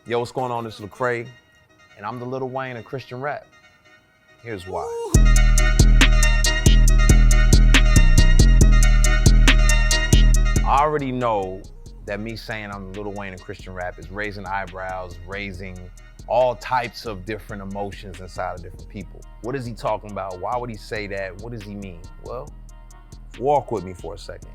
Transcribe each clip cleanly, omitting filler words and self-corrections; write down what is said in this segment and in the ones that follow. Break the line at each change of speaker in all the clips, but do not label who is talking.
Yo, what's going on? This is LECRAE, and I'm the Lil Wayne of Christian rap. Here's why. I already know that me saying I'm the Lil Wayne of Christian rap is raising eyebrows, raising all types of different emotions inside of different people. What is he talking about? Why would he say that? What does he mean? Well, walk with me for a second.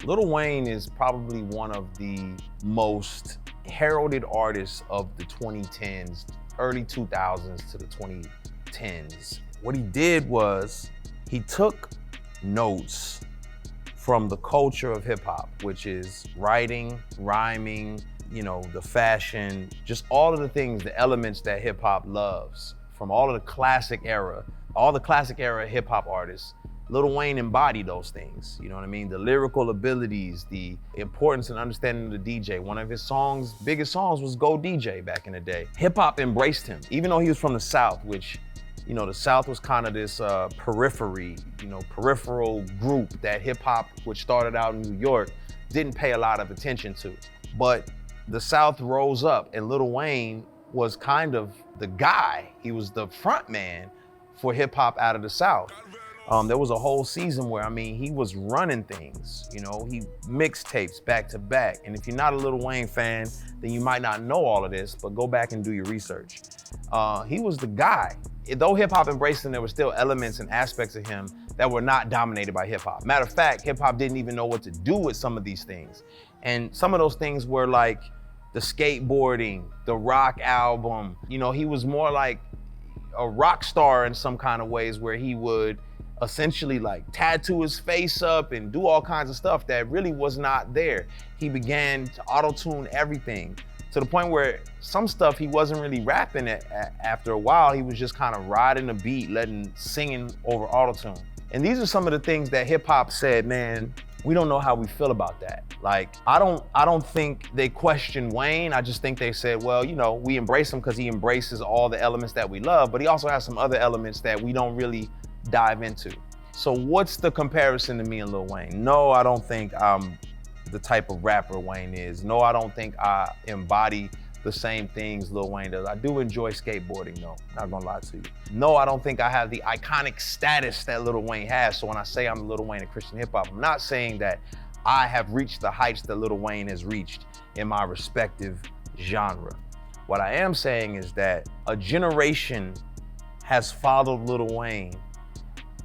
Lil Wayne is probably one of the most heralded artists of the 2010s, early 2000s to the 2010s. What he did was he took notes from the culture of hip hop, which is writing, rhyming, the fashion, just all of the things, the elements that hip hop loves from all of the classic era hip hop artists. Lil Wayne embodied those things, you know what I mean? The lyrical abilities, the importance and understanding of the DJ. One of his biggest songs was Go DJ back in the day. Hip hop embraced him, even though he was from the South, which, the South was kind of this peripheral group that hip hop, which started out in New York, didn't pay a lot of attention to. But the South rose up, and Lil Wayne was kind of the guy. He was the front man for hip hop out of the South. There was a whole season where, he was running things, he mixtapes back to back. And if you're not a Lil Wayne fan, then you might not know all of this, but go back and do your research. He was the guy. Though hip hop embraced him, there were still elements and aspects of him that were not dominated by hip hop. Matter of fact, hip hop didn't even know what to do with some of these things. And some of those things were like the skateboarding, the rock album. He was more like a rock star in some kind of ways, where he would essentially like tattoo his face up and do all kinds of stuff that really was not there. He began to auto-tune everything to the point where some stuff he wasn't really rapping after a while. He was just kind of riding the beat, singing over auto-tune. And these are some of the things that hip hop said, man, we don't know how we feel about that. Like, I don't think they questioned Wayne. I just think they said, well, we embrace him because he embraces all the elements that we love, but he also has some other elements that we don't really dive into. So what's the comparison to me and Lil Wayne? No, I don't think I'm the type of rapper Wayne is. No, I don't think I embody the same things Lil Wayne does. I do enjoy skateboarding though, not gonna lie to you. No, I don't think I have the iconic status that Lil Wayne has. So when I say I'm Lil Wayne of Christian hip hop, I'm not saying that I have reached the heights that Lil Wayne has reached in my respective genre. What I am saying is that a generation has followed Lil Wayne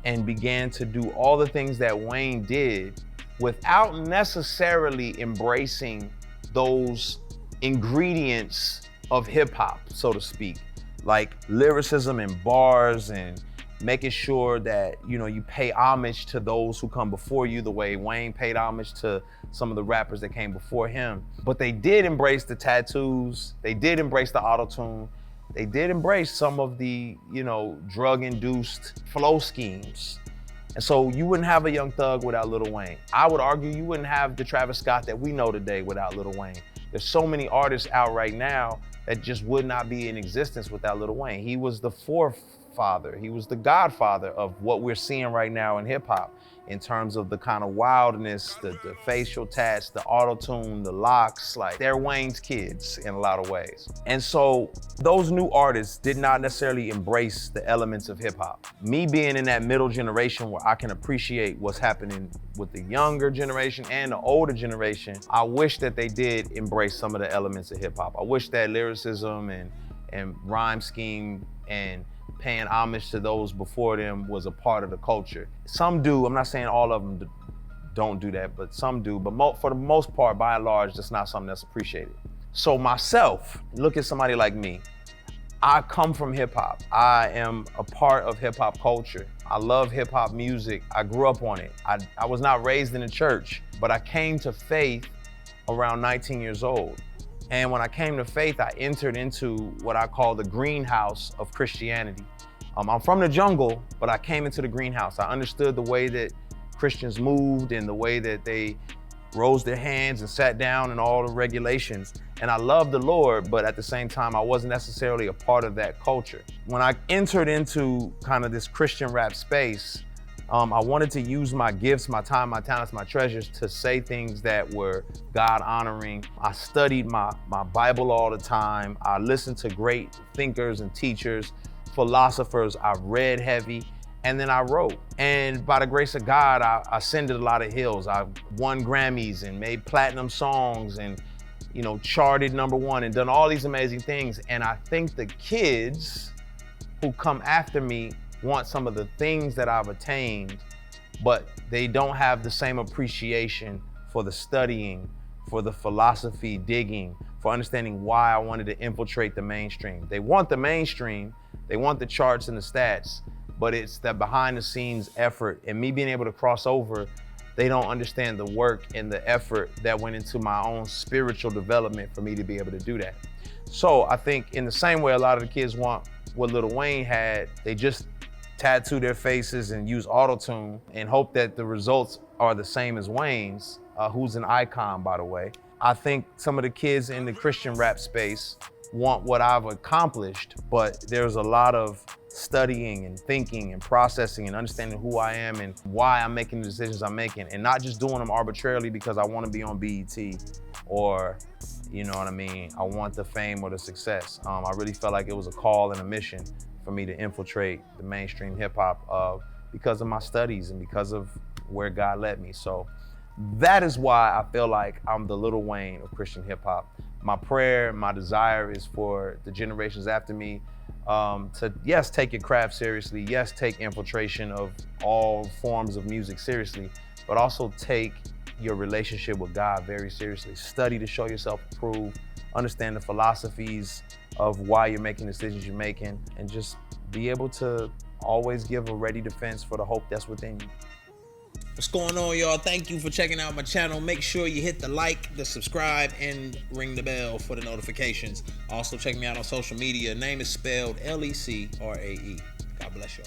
and began to do all the things that Wayne did without necessarily embracing those ingredients of hip hop, so to speak, like lyricism and bars, and making sure that, you pay homage to those who come before you the way Wayne paid homage to some of the rappers that came before him. But they did embrace the tattoos, they did embrace the auto-tune, they did embrace some of the, drug-induced flow schemes. And so you wouldn't have a Young Thug without Lil Wayne. I would argue you wouldn't have the Travis Scott that we know today without Lil Wayne. There's so many artists out right now that just would not be in existence without Lil Wayne. He was the forefather, he was the godfather of what we're seeing right now in hip hop, in terms of the kind of wildness, the facial tats, the auto-tune, the locks. Like, they're Wayne's kids in a lot of ways. And so those new artists did not necessarily embrace the elements of hip hop. Me being in that middle generation where I can appreciate what's happening with the younger generation and the older generation, I wish that they did embrace some of the elements of hip hop. I wish that lyricism and rhyme scheme and paying homage to those before them was a part of the culture. Some do. I'm not saying all of them don't do that, but some do. But for the most part, by and large, that's not something that's appreciated. So myself, look at somebody like me. I come from hip hop. I am a part of hip hop culture. I love hip hop music. I grew up on it. I was not raised in a church, but I came to faith around 19 years old. And when I came to faith, I entered into what I call the greenhouse of Christianity. I'm from the jungle, but I came into the greenhouse. I understood the way that Christians moved and the way that they rose their hands and sat down and all the regulations. And I loved the Lord, but at the same time, I wasn't necessarily a part of that culture. When I entered into kind of this Christian rap space, I wanted to use my gifts, my time, my talents, my treasures to say things that were God honoring. I studied my Bible all the time. I listened to great thinkers and teachers, philosophers. I read heavy, and then I wrote. And by the grace of God, I ascended a lot of hills. I won Grammys and made platinum songs and, you know, charted #1 and done all these amazing things. And I think the kids who come after me want some of the things that I've attained, but they don't have the same appreciation for the studying, for the philosophy digging, for understanding why I wanted to infiltrate the mainstream. They want the mainstream, they want the charts and the stats, but it's that behind the scenes effort and me being able to cross over. They don't understand the work and the effort that went into my own spiritual development for me to be able to do that. So I think in the same way a lot of the kids want what Lil Wayne had, they just tattoo their faces and use auto-tune and hope that the results are the same as Wayne's, who's an icon, by the way. I think some of the kids in the Christian rap space want what I've accomplished, but there's a lot of studying and thinking and processing and understanding who I am and why I'm making the decisions I'm making, and not just doing them arbitrarily because I want to be on BET or, you know what I mean, I want the fame or the success. I really felt like it was a call and a mission for me to infiltrate the mainstream hip hop because of my studies and because of where God led me. So that is why I feel like I'm the Lil Wayne of Christian hip hop. My prayer, my desire is for the generations after me to, yes, take your craft seriously, yes, take infiltration of all forms of music seriously, but also take your relationship with God very seriously. Study to show yourself approved, understand the philosophies of why you're making decisions you're making, and just be able to always give a ready defense for the hope that's within you.
What's going on, y'all? Thank you for checking out my channel. Make sure you hit the like, the subscribe, and ring the bell for the notifications. Also, check me out on social media. Name is spelled LECRAE. God bless y'all.